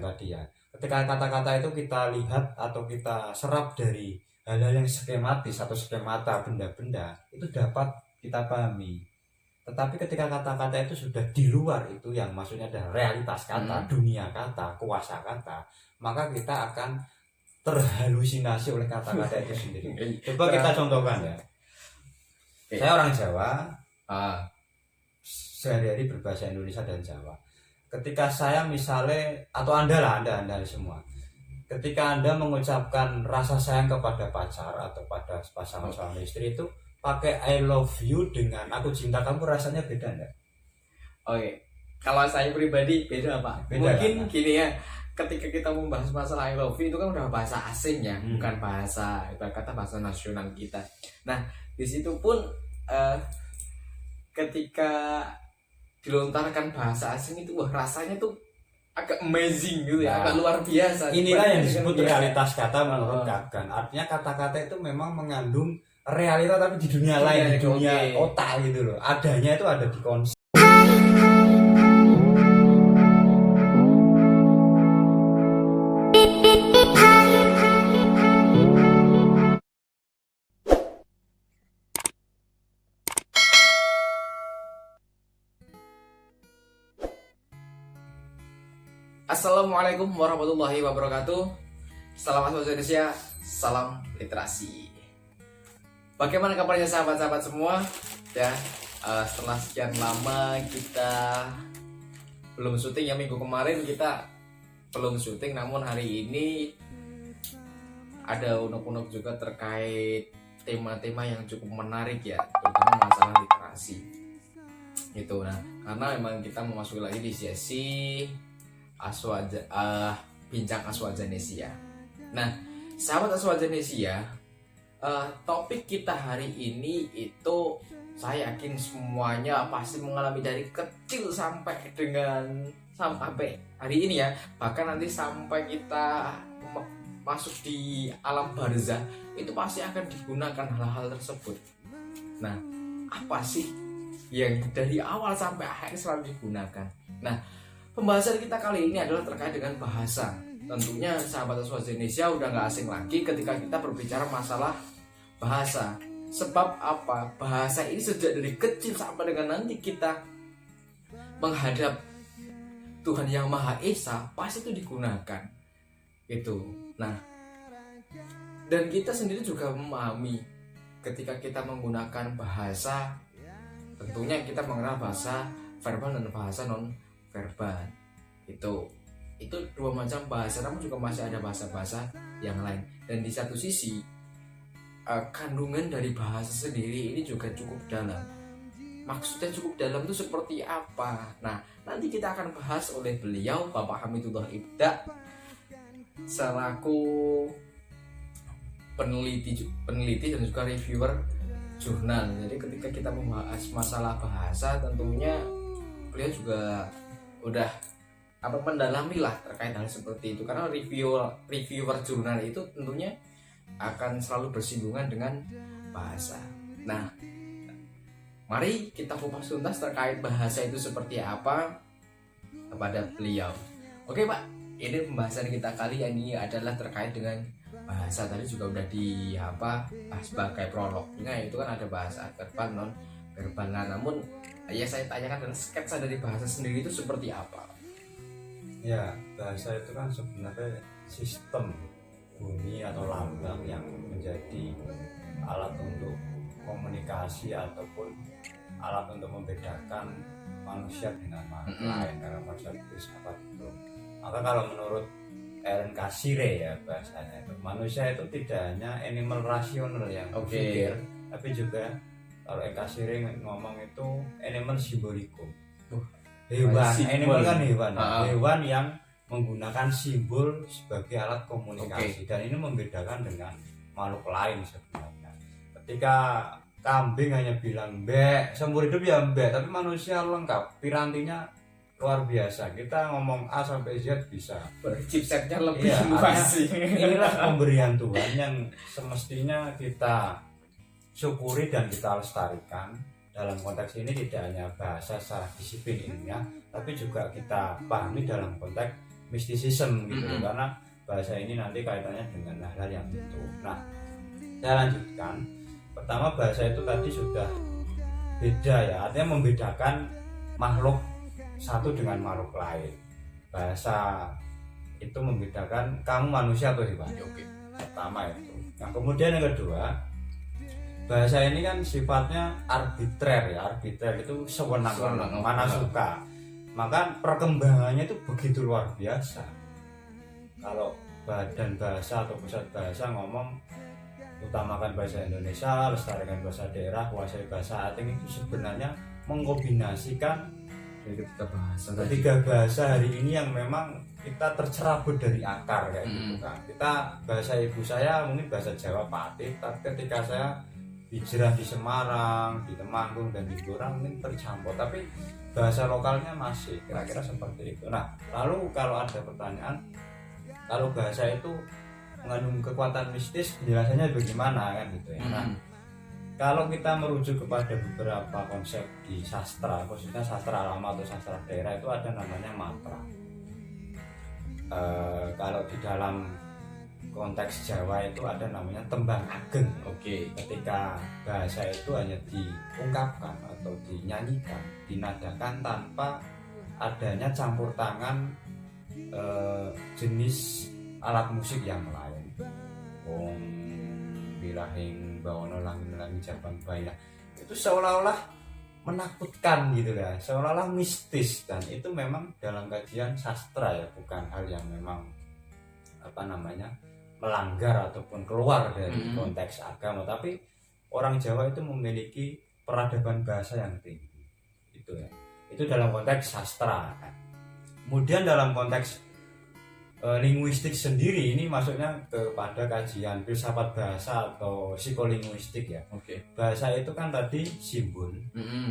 tadi ya. Ketika kata-kata itu kita lihat atau kita serap dari hal-hal yang skematis atau skemata benda-benda, itu dapat kita pahami. Tetapi ketika kata-kata itu sudah di luar itu, yang maksudnya adalah realitas kata, dunia kata, kuasa kata, maka kita akan terhalusinasi oleh kata-kata itu sendiri. Coba kita contohkan ya. Saya orang Jawa, sehari-hari berbahasa Indonesia dan Jawa. Ketika saya misalnya, atau anda semua, ketika Anda mengucapkan rasa sayang kepada pacar atau pada pasangan suami istri itu pakai I love you dengan aku cinta kamu, rasanya beda enggak? Oke, kalau saya pribadi beda Pak. Beda, mungkin gini ya, ketika kita membahas masalah I love you itu kan udah bahasa asing ya, bukan bahasa, ibarat kata bahasa nasional kita. Nah, di situ pun ketika dilontarkan bahasa asing itu, wah rasanya tuh agak amazing gitu ya, agak luar biasa. Inilah yang disebut realitas kata menurut Kagan. Artinya kata-kata itu memang mengandung realita tapi di dunia lain, di dunia otak gitu loh. Adanya itu ada di konsep. Assalamualaikum warahmatullahi wabarakatuh. Salam Asma Indonesia, salam literasi. Bagaimana kabarnya sahabat-sahabat semua? Ya, setelah sekian lama kita belum syuting ya, minggu kemarin kita belum syuting, namun hari ini ada unek-unek juga terkait tema-tema yang cukup menarik ya, terutama masalah literasi. Gitu. Nah, karena memang kita memasuki lagi di sesi bincang Aswajanesia. Nah, sahabat Aswajanesia, topik kita hari ini itu saya yakin semuanya pasti mengalami dari kecil sampai hari ini ya, bahkan nanti sampai kita masuk di alam barzah itu pasti akan digunakan hal-hal tersebut. Nah, apa sih yang dari awal sampai akhir selalu digunakan? Nah, pembahasan kita kali ini adalah terkait dengan bahasa. Tentunya sahabat Aswajanesia udah gak asing lagi ketika kita berbicara masalah bahasa. Sebab apa? Bahasa ini sejak dari kecil sampai dengan nanti kita menghadap Tuhan Yang Maha Esa pasti itu digunakan. Gitu. Nah, dan kita sendiri juga memahami ketika kita menggunakan bahasa, tentunya kita mengenal bahasa verbal dan bahasa non verbal. Itu dua macam bahasa, namun juga masih ada bahasa-bahasa yang lain. Dan di satu sisi kandungan dari bahasa sendiri ini juga cukup dalam. Maksudnya cukup dalam itu seperti apa? Nah, nanti kita akan bahas oleh beliau, Bapak Hamidullah Ibda, selaku peneliti dan juga reviewer jurnal. Jadi ketika kita membahas masalah bahasa, tentunya beliau juga udah mendalami lah terkait hal seperti itu, karena reviewer jurnal itu tentunya akan selalu bersinggungan dengan bahasa. Nah, mari kita kupas tuntas terkait bahasa itu seperti apa kepada beliau. Oke Pak, ini pembahasan kita kali ini adalah terkait dengan bahasa. Tadi juga udah sebagai prolog. Nah, itu kan ada bahasa verbal, non verbal. Nah, namun ya saya tanyakan dan sketsa dari bahasa sendiri itu seperti apa? Ya, bahasa itu kan sebenarnya sistem bunyi atau lambang yang menjadi alat untuk komunikasi ataupun alat untuk membedakan manusia dengan makhluk lain, karena manusia itu apa itu. Maka kalau menurut Ellen Kasire ya, bahasanya itu manusia itu tidak hanya animal rasional yang berpikir, tapi juga kalau Kasire ngomong itu animal simbolikum. Hewan, animal kan hewan, hewan yang menggunakan simbol sebagai alat komunikasi. Dan ini membedakan dengan makhluk lain sebenarnya. Ketika kambing hanya bilang mbek, seumur hidup ya mbek, tapi manusia lengkap, pirantinya luar biasa. Kita ngomong A sampai Z bisa. Chipsetnya lebih luas. Inilah pemberian Tuhan yang semestinya kita syukuri dan kita lestarikan. Dalam konteks ini tidak hanya bahasa secara disiplin ilmiah, tapi juga kita pahami dalam konteks mistisisme gitu, Mm-mm. karena bahasa ini nanti kaitannya dengan hal-hal yang itu. Nah, saya lanjutkan. Pertama, bahasa itu tadi sudah beda ya, artinya membedakan makhluk satu dengan makhluk lain. Bahasa itu membedakan kamu manusia atau hewan. Oke. Pertama itu. Nah, kemudian yang kedua, bahasa ini kan sifatnya arbitrer ya, arbitrer itu sewenang-wenang, Sewenang-wenang. mana suka. Maka perkembangannya itu begitu luar biasa. Kalau badan bahasa atau pusat bahasa ngomong utamakan bahasa Indonesia, lestarikan bahasa daerah, kuasai bahasa asing, itu sebenarnya mengkombinasikan ketiga bahasa hari ini yang memang kita tercerabut dari akar kayak gitu kan. Kita bahasa ibu saya mungkin bahasa Jawa Pati, tapi ketika saya hijrah di Semarang, di Temanggung dan di Gorang mungkin tercampur, tapi bahasa lokalnya masih kira-kira seperti itu. Nah, lalu kalau ada pertanyaan, kalau bahasa itu mengandung kekuatan mistis, penjelasannya bagaimana kan gitu ya. Nah, kalau kita merujuk kepada beberapa konsep di sastra, khususnya sastra alama atau sastra daerah, itu ada namanya mantra. Kalau di dalam konteks Jawa itu ada namanya tembang ageng. Oke. Ketika bahasa itu hanya diungkapkan atau dinyanyikan, dinadakan tanpa adanya campur tangan jenis alat musik yang lain. Wong bilahing bawono langit jaban bayah, itu seolah-olah menakutkan gitu ya, seolah-olah mistis, dan itu memang dalam kajian sastra ya, bukan hal yang memang melanggar ataupun keluar dari konteks agama, tapi orang Jawa itu memiliki peradaban bahasa yang tinggi itu ya, itu dalam konteks sastra kan. Kemudian dalam konteks linguistik sendiri, ini maksudnya kepada kajian filsafat bahasa atau psikolinguistik ya. Oke. Bahasa itu kan tadi simbol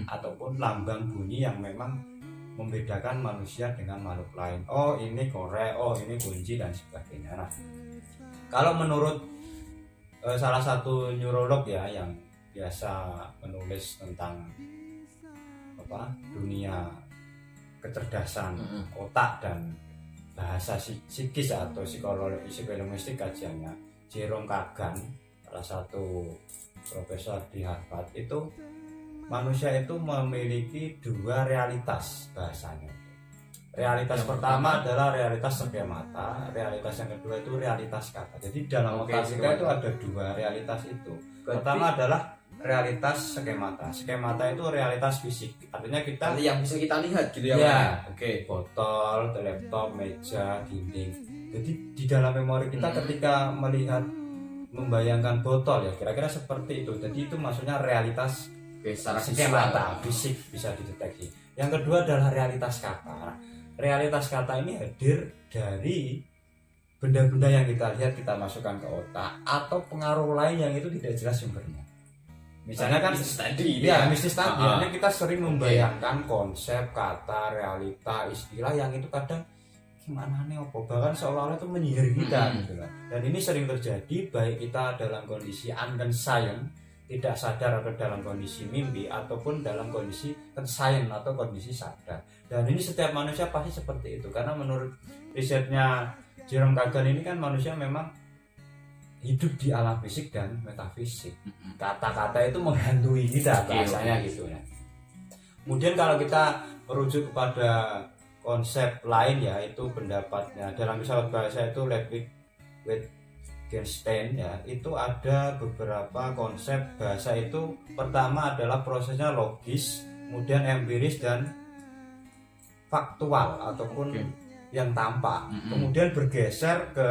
ataupun lambang bunyi yang memang membedakan manusia dengan makhluk lain. Oh ini korek, oh ini kunci dan sebagainya. Nah, kalau menurut salah satu neurolog ya yang biasa menulis tentang dunia kecerdasan otak dan bahasa psikis atau psikolinguistik kajiannya, Jerome Kagan, salah satu profesor di Harvard, itu manusia itu memiliki dua realitas bahasanya. Realitas yang pertama adalah realitas skemata, realitas yang kedua itu realitas kata. Jadi dalam otak kita itu ada dua realitas itu. Pertama adalah realitas skemata. Skemata itu realitas fisik. Artinya kita yang bisa kita lihat gitu ya. Ya, oke. Botol, laptop, meja, dinding. Jadi di dalam memori kita ketika melihat, membayangkan botol ya kira-kira seperti itu. Jadi itu maksudnya realitas secara skemata, fisik bisa dideteksi. Yang kedua adalah realitas kata. Realitas kata ini hadir dari benda-benda yang kita lihat, kita masukkan ke otak, atau pengaruh lain yang itu tidak jelas sumbernya. Misalnya kan mistis tadi hanya kita sering membayangkan konsep, kata, realita, istilah yang itu kadang gimana nih bahkan seolah-olah itu menyihir kita gitu lah. Dan ini sering terjadi baik kita dalam kondisi unconscious, tidak sadar, atau dalam kondisi mimpi, ataupun dalam kondisi conscious atau kondisi sadar. Dan ini setiap manusia pasti seperti itu, karena menurut risetnya Jerome Kagan ini kan manusia memang hidup di alam fisik dan metafisik. Kata-kata itu menghantui kita bahasanya gitu ya. Kemudian kalau kita merujuk kepada konsep lain ya, itu pendapatnya dalam filsafat bahasa itu Ludwig Wittgenstein ya, itu ada beberapa konsep bahasa itu. Pertama adalah prosesnya logis, kemudian empiris dan faktual ataupun yang tampak. Kemudian bergeser ke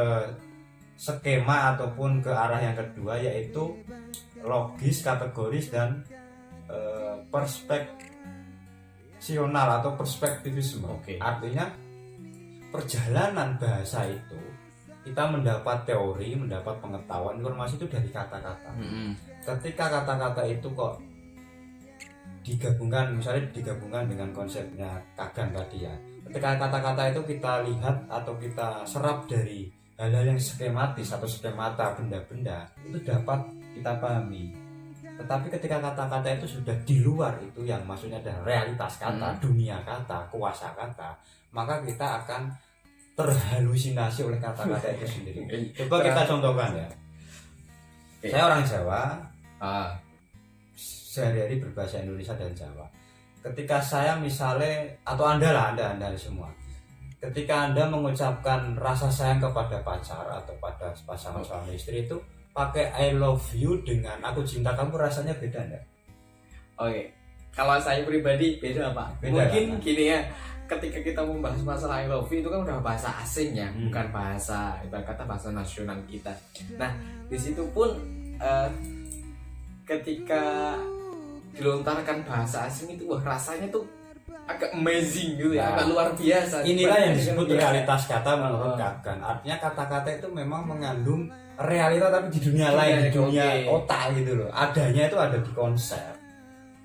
skema ataupun ke arah yang kedua, yaitu logis, kategoris, dan perspeksional atau perspektivisme. Artinya perjalanan bahasa itu kita mendapat teori, mendapat pengetahuan, informasi itu dari kata-kata. Ketika kata-kata itu kok digabungkan, misalnya digabungkan dengan konsepnya Kagan tadi ya, ketika kata-kata itu kita lihat atau kita serap dari hal-hal yang skematis atau skemata, benda-benda, itu dapat kita pahami. Tetapi ketika kata-kata itu sudah di luar itu, yang maksudnya adalah realitas kata, dunia kata, kuasa kata, maka kita akan terhalusinasi oleh kata-kata itu sendiri. Coba kita contohkan ya. Saya orang Jawa, sehari-hari berbahasa Indonesia dan Jawa. Ketika saya misalnya, atau anda semua, ketika Anda mengucapkan rasa sayang kepada pacar atau pada pasangan suami istri itu pakai I love you dengan aku cinta kamu, rasanya beda enggak? Oke, kalau saya pribadi beda Pak. Beda, Mungkin kan? gini ya, ketika kita membahas masalah I love you itu kan udah bahasa asing ya, bukan bahasa ibarat kata bahasa nasional kita. Nah, di situ pun ketika dilontarkan bahasa asing itu wah rasanya tuh agak amazing gitu ya, agak luar biasa. Inilah yang disebut realitas kata menurut Kagan. Artinya kata-kata itu memang mengandung realita tapi di dunia lain, di dunia otak gitu loh. Adanya itu ada di konsep.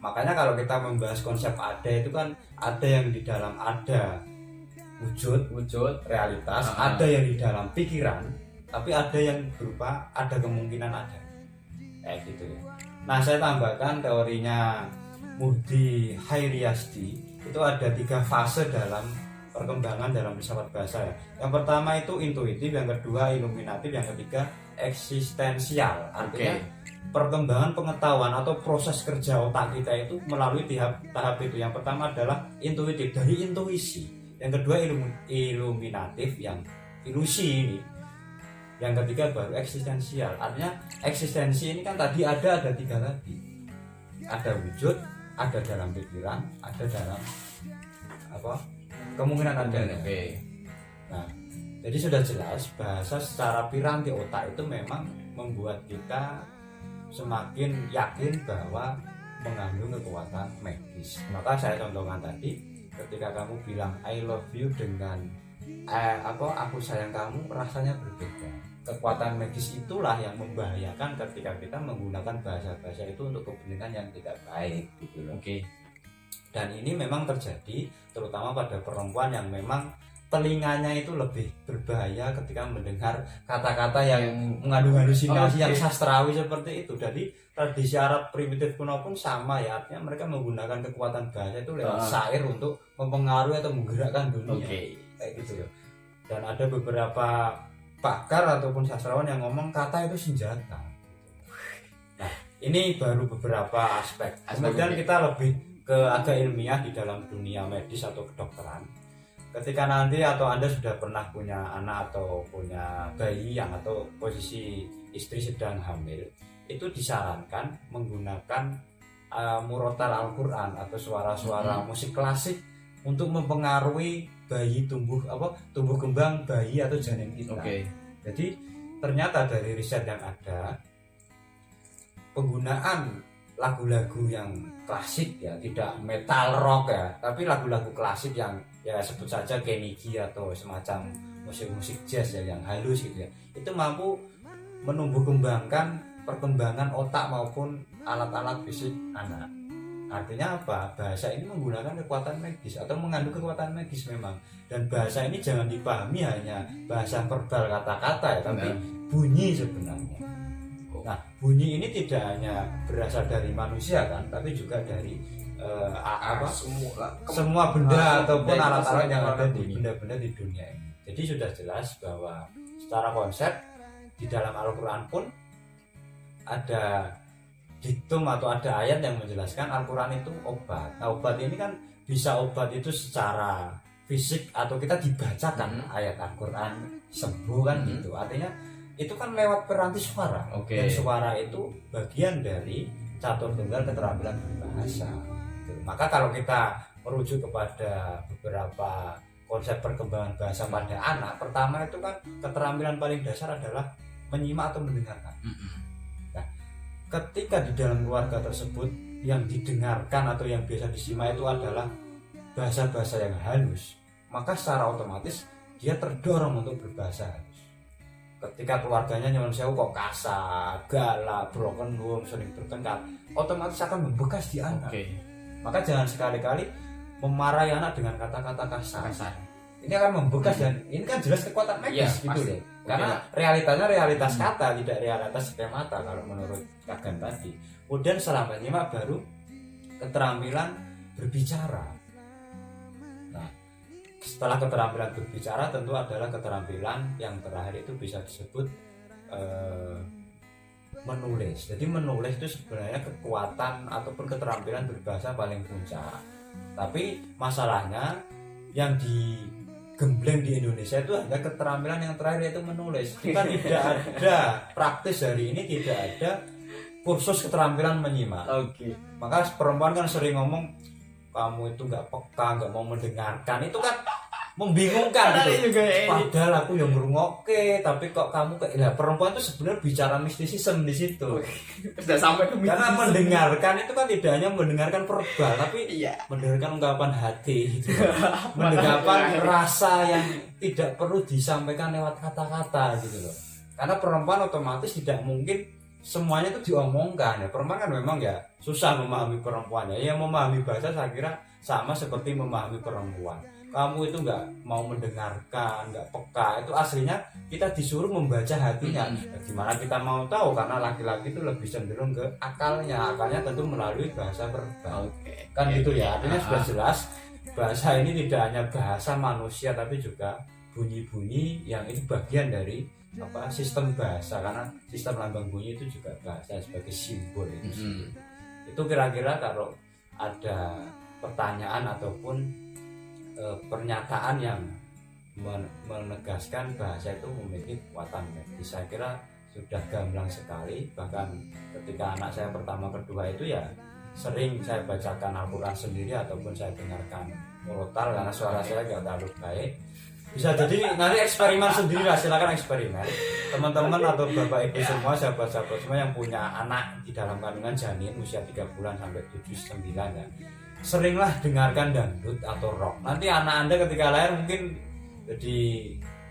Makanya kalau kita membahas konsep ada itu kan ada yang di dalam ada wujud realitas, ada yang di dalam pikiran, tapi ada yang berupa ada kemungkinan ada. Kayak gitu ya. Nah, saya tambahkan teorinya Muhdi Hairiyasti, itu ada 3 fase dalam perkembangan dalam filsafat bahasa ya. Yang pertama itu intuitif, yang kedua iluminatif, yang ketiga eksistensial. Artinya perkembangan pengetahuan atau proses kerja otak kita itu melalui tahap itu. Yang pertama adalah intuitif, dari intuisi. Yang kedua iluminatif, yang ilusi ini. Yang ketiga baru eksistensial. Artinya eksistensi ini kan tadi ada 3 tadi. Ada wujud, ada dalam pikiran, ada dalam kemungkinan ada. Nah, jadi sudah jelas bahasa secara piranti otak itu memang membuat kita semakin yakin bahwa mengandung kekuatan magis. Maka saya contohkan tadi, ketika kamu bilang I love you dengan aku sayang kamu, rasanya berbeda. Kekuatan magis itulah yang membahayakan ketika kita menggunakan bahasa-bahasa itu untuk kepentingan yang tidak baik gitu loh. Dan ini memang terjadi terutama pada perempuan yang memang telinganya itu lebih berbahaya ketika mendengar kata-kata yang mengandung halusinasi yang sastrawi seperti itu. Jadi tradisi Arab primitif kuno pun sama ya, artinya mereka menggunakan kekuatan bahasa itu lewat syair untuk mempengaruhi atau menggerakkan dunia. Kayak gitu loh. Dan ada beberapa pakar ataupun sastrawan yang ngomong kata itu senjata. Nah, ini baru beberapa aspek. Kemudian kita lebih ke agak ilmiah di dalam dunia medis atau kedokteran. Ketika nanti atau Anda sudah pernah punya anak atau punya bayi yang atau posisi istri sedang hamil, itu disarankan menggunakan murotal Al-Quran atau suara-suara musik klasik untuk mempengaruhi bayi tumbuh kembang bayi atau janin kita. Jadi ternyata dari riset yang ada, penggunaan lagu-lagu yang klasik ya, tidak metal rock ya, tapi lagu-lagu klasik yang ya sebut saja Kenny G atau semacam musik-musik jazz ya yang halus gitu ya, itu mampu menumbuh kembangkan perkembangan otak maupun alat-alat fisik anak. Artinya apa? Bahasa ini menggunakan kekuatan magis atau mengandung kekuatan magis memang. Dan bahasa ini jangan dipahami hanya bahasa verbal kata-kata ya, tapi bunyi sebenarnya. Nah, bunyi ini tidak hanya berasal dari manusia kan, tapi juga dari semua benda ataupun alat-alat yang ada di benda-benda di dunia ini. Jadi sudah jelas bahwa secara konsep di dalam Al-Quran pun ada diktum atau ada ayat yang menjelaskan Al-Quran itu obat. Nah, obat ini kan bisa obat itu secara fisik atau kita dibacakan ayat Al-Quran sembuh kan gitu. Artinya itu kan lewat peranti suara. Dan suara itu bagian dari catur tunggal keterampilan berbahasa. Maka kalau kita merujuk kepada beberapa konsep perkembangan bahasa pada anak, pertama itu kan keterampilan paling dasar adalah menyimak atau mendengarkan. Nah, ketika di dalam keluarga tersebut yang didengarkan atau yang biasa disimak itu adalah bahasa-bahasa yang halus, maka secara otomatis dia terdorong untuk berbahasa halus. Ketika keluarganya nyuwun sewu kok kasar, galak, broken home, sering bertengkar, otomatis akan membekas di anak. Maka jangan sekali-kali memarahi anak dengan kata-kata kasar. Ini akan membekas dan ini kan jelas kekuatan magis gitu loh. Karena realitanya realitas kata, tidak realitas skemata kalau menurut Kagan tadi. Kemudian setelah menyimak baru keterampilan berbicara. Nah, setelah keterampilan berbicara tentu adalah keterampilan yang terakhir itu bisa disebut menulis. Jadi menulis itu sebenarnya kekuatan ataupun keterampilan berbahasa paling puncak. Tapi masalahnya yang digembleng di Indonesia itu hanya keterampilan yang terakhir yaitu menulis. Kita tidak ada praktis hari ini, tidak ada kursus keterampilan menyimak. Oke. Maka perempuan kan sering ngomong kamu itu nggak peka, nggak mau mendengarkan, itu kan membingungkan gitu. Padahal aku yang ngrungokke, tapi kok kamu kayak perempuan itu sebenarnya bicara mistisisme di situ. Sudah sampai ke Karena mendengarkan itu kan tidak hanya mendengarkan verbal, tapi iya. mendengarkan ungkapan hati, gitu. Mendengarkan rasa yang tidak perlu disampaikan lewat kata-kata gitu loh. Karena perempuan otomatis tidak mungkin semuanya itu diomongkan ya. Perempuan kan memang ya susah memahami perempuannya. Yang memahami bahasa saya kira sama seperti memahami perempuan. Kamu itu nggak mau mendengarkan, nggak peka, itu aslinya kita disuruh membaca hatinya. Nah, gimana kita mau tahu, karena laki-laki itu lebih cenderung ke akalnya tentu melalui bahasa verbal. Kan gitu ya, artinya sudah jelas bahasa ini tidak hanya bahasa manusia tapi juga bunyi-bunyi yang itu bagian dari sistem bahasa, karena sistem lambang bunyi itu juga bahasa sebagai simbol itu. Itu kira-kira kalau ada pertanyaan ataupun pernyataan yang menegaskan bahasa itu memiliki kekuatan. Jadi saya kira sudah gamblang sekali. Bahkan ketika anak saya pertama kedua itu ya sering saya bacakan Al-Quran sendiri ataupun saya dengarkan murotal karena suara saya gak terlalu baik. Bisa jadi nanti eksperimen sendiri lah, silakan eksperimen teman-teman atau bapak ibu semua, sahabat-sahabat semua yang punya anak di dalam kandungan janin usia 3 bulan sampai 7-9 ya. Seringlah dengarkan dangdut atau rock. Nanti anak Anda ketika lahir mungkin jadi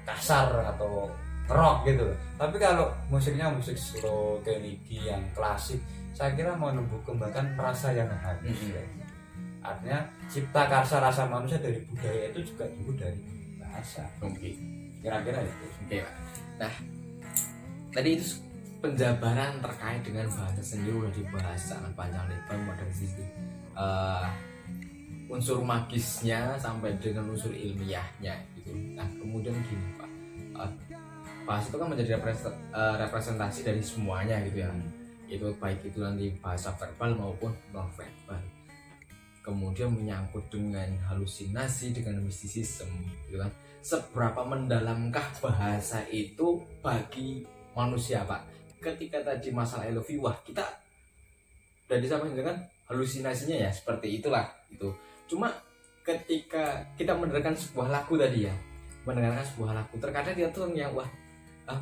kasar atau rock gitu. Tapi kalau musiknya musik slow, Kennedy yang klasik, saya kira mau kembangkan rasa yang habis. Artinya cipta karsa rasa manusia dari budaya itu juga tumbuh dari bahasa. Kira-kira itu. Nah, tadi itu penjabaran terkait dengan bahasa sendiri udah dibahas sangat panjang lebar, mulai dari sisi unsur magisnya sampai dengan unsur ilmiahnya gitu. Nah kemudian gini Pak, bahasa itu kan menjadi representasi dari semuanya gitu ya. Itu baik itu nanti bahasa verbal maupun non verbal. Kemudian menyangkut dengan halusinasi, dengan mistisisme gitu kan. Seberapa mendalamkah bahasa itu bagi manusia Pak? Ketika tadi masalah LOV, wah kita udah disampaikan dengan halusinasinya ya seperti itulah itu. Cuma ketika kita mendengarkan sebuah lagu tadi ya, mendengarkan sebuah lagu terkadang dia tuh yang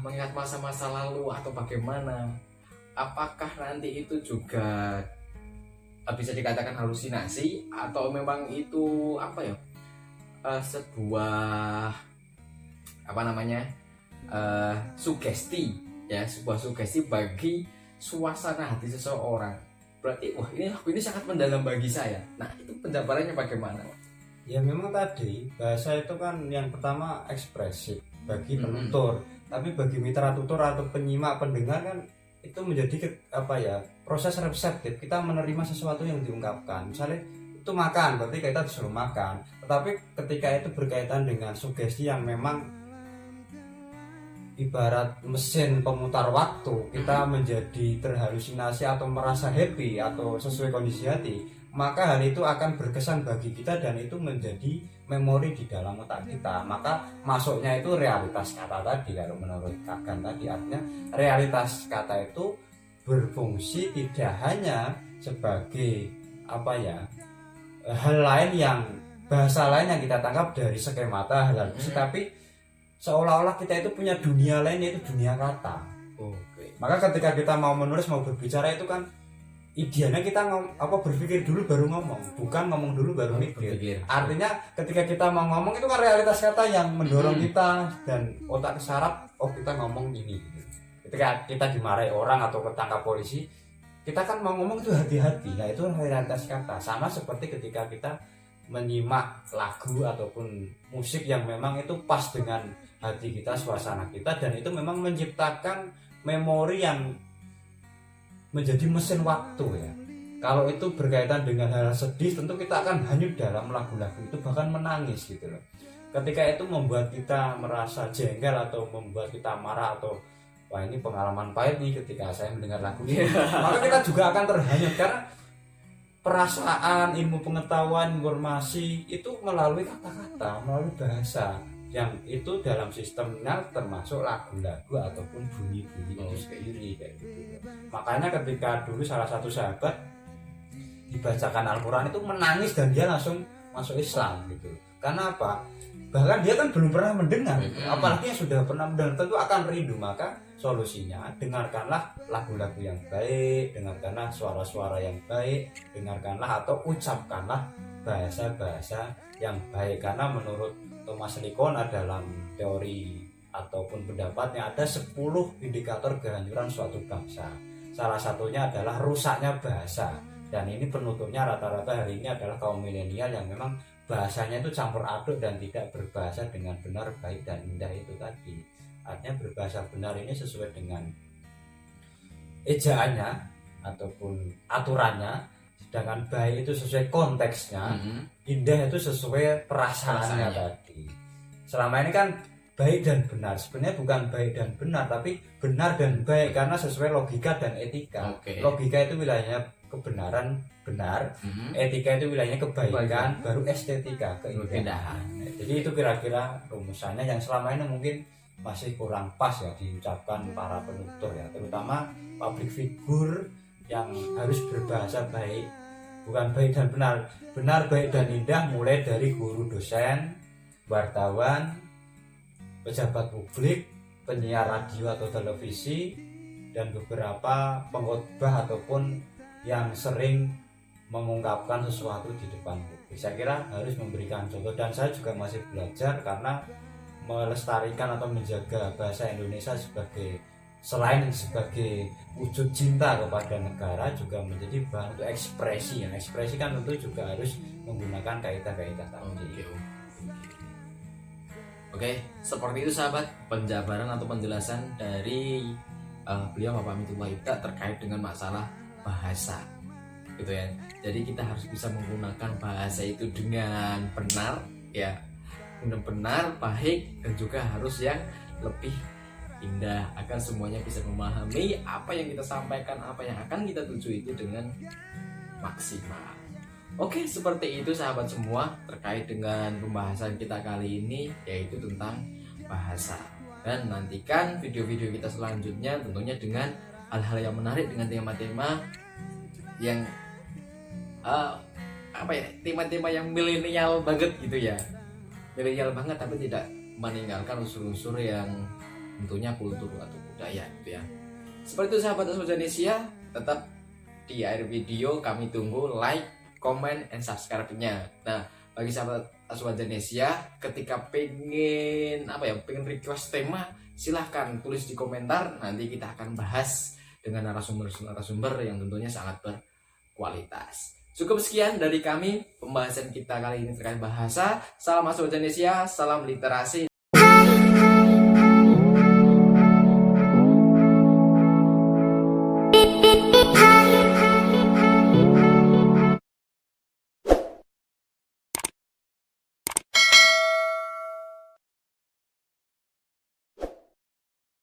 mengingat masa-masa lalu atau bagaimana, apakah nanti itu juga bisa dikatakan halusinasi atau memang itu sebuah sugesti ya, sebuah sugesti bagi suasana hati seseorang. Berarti wah ini lagu ini sangat mendalam bagi saya. Nah itu penjabarannya bagaimana? Ya memang tadi bahasa itu kan yang pertama ekspresif bagi penutur, tapi bagi mitra tutur atau penyimak pendengar kan itu menjadi proses reseptif. Kita menerima sesuatu yang diungkapkan. Misalnya itu makan, berarti kita disuruh makan. Tetapi ketika itu berkaitan dengan sugesti yang memang ibarat mesin pemutar waktu, kita menjadi terhalusinasi atau merasa happy atau sesuai kondisi hati, maka hal itu akan berkesan bagi kita dan itu menjadi memori di dalam otak kita. Maka masuknya itu realitas kata tadi, kalau menurut Kagan tadi, artinya realitas kata itu berfungsi tidak hanya sebagai hal lain yang bahasa lain yang kita tangkap dari skemata hal tapi seolah-olah kita itu punya dunia lain, yaitu dunia kata. Maka ketika kita mau menulis, mau berbicara itu kan idealnya kita berpikir dulu baru ngomong, bukan ngomong dulu baru mikir. Artinya ketika kita mau ngomong itu kan realitas kata yang mendorong kita dan otak kesarap, kita ngomong ini. Ketika kita dimarahi orang atau ketangkap polisi, kita kan mau ngomong itu hati-hati. Nah itu realitas kata. Sama seperti ketika kita menyimak lagu ataupun musik yang memang itu pas dengan hati kita, suasana kita, dan itu memang menciptakan memori yang menjadi mesin waktu ya. Kalau itu berkaitan dengan hal sedih, tentu kita akan hanyut dalam lagu-lagu itu, bahkan menangis gitu loh. ketika itu membuat kita merasa jengkel atau membuat kita marah atau wah ini pengalaman pahit nih ketika saya mendengar lagu ini, maka kita juga akan terhanyut karena perasaan, ilmu pengetahuan, informasi itu melalui kata-kata, melalui bahasa yang itu dalam sistemnya termasuk lagu-lagu ataupun bunyi-bunyi itu sendiri kayak gitu. Makanya ketika dulu salah satu sahabat dibacakan Al-Quran itu menangis dan dia langsung masuk Islam gitu. Karena apa? Bahkan dia kan belum pernah mendengar, apalagi yang sudah pernah mendengar tentu akan rindu. Maka solusinya dengarkanlah lagu-lagu yang baik, dengarkanlah suara-suara yang baik, dengarkanlah atau ucapkanlah bahasa-bahasa yang baik. Karena menurut Thomas Likona dalam teori ataupun pendapatnya ada 10 indikator kehancuran suatu bangsa. Salah satunya adalah rusaknya bahasa. Dan ini penutupnya rata-rata hari ini adalah kaum milenial yang memang bahasanya itu campur aduk dan tidak berbahasa dengan benar, baik dan indah itu tadi. Artinya berbahasa benar ini sesuai dengan ejaannya ataupun aturannya, sedangkan baik itu sesuai konteksnya, indah itu sesuai perasaannya tadi. Selama ini kan baik dan benar, sebenarnya bukan baik dan benar tapi benar dan baik karena sesuai logika dan etika. Logika itu wilayahnya kebenaran benar, etika itu wilayahnya kebaikan, baru estetika keindahan. Jadi itu kira-kira rumusannya yang selama ini mungkin masih kurang pas ya diucapkan para penutur ya, terutama public figure yang harus berbahasa baik, bukan baik dan benar, benar, baik dan indah mulai dari guru, dosen, wartawan, pejabat publik, penyiar radio atau televisi, dan beberapa pengkhotbah ataupun yang sering mengungkapkan sesuatu di depan publik. Saya kira harus memberikan contoh, dan saya juga masih belajar karena melestarikan atau menjaga bahasa Indonesia sebagai selain sebagai wujud cinta kepada negara juga menjadi bahan untuk ekspresi. Yang ekspresi kan tentu juga harus menggunakan kaidah-kaidah tadi. Oke, seperti itu sahabat penjabaran atau penjelasan dari beliau Bapak Amitullah Ibda terkait dengan masalah bahasa gitu ya. Jadi kita harus bisa menggunakan bahasa itu dengan benar ya, benar, baik, dan juga harus yang lebih indah agar semuanya bisa memahami apa yang kita sampaikan, apa yang akan kita tuju itu dengan maksimal. Oke, seperti itu sahabat semua terkait dengan pembahasan kita kali ini, yaitu tentang bahasa. Dan nantikan video-video kita selanjutnya tentunya dengan hal-hal yang menarik, dengan tema-tema yang tema-tema yang milenial banget gitu ya, milenial banget tapi tidak meninggalkan unsur-unsur yang tentunya kultur atau budaya gitu ya. Seperti itu sahabat Aswaja Indonesia, tetap di akhir video kami tunggu like, comment, and subscribe-nya. Nah, bagi sahabat Aswaja Indonesia, ketika pengen request tema, silahkan tulis di komentar. Nanti kita akan bahas dengan narasumber yang tentunya sangat berkualitas. Cukup sekian dari kami pembahasan kita kali ini terkait bahasa. Salam Aswaja Indonesia, salam literasi.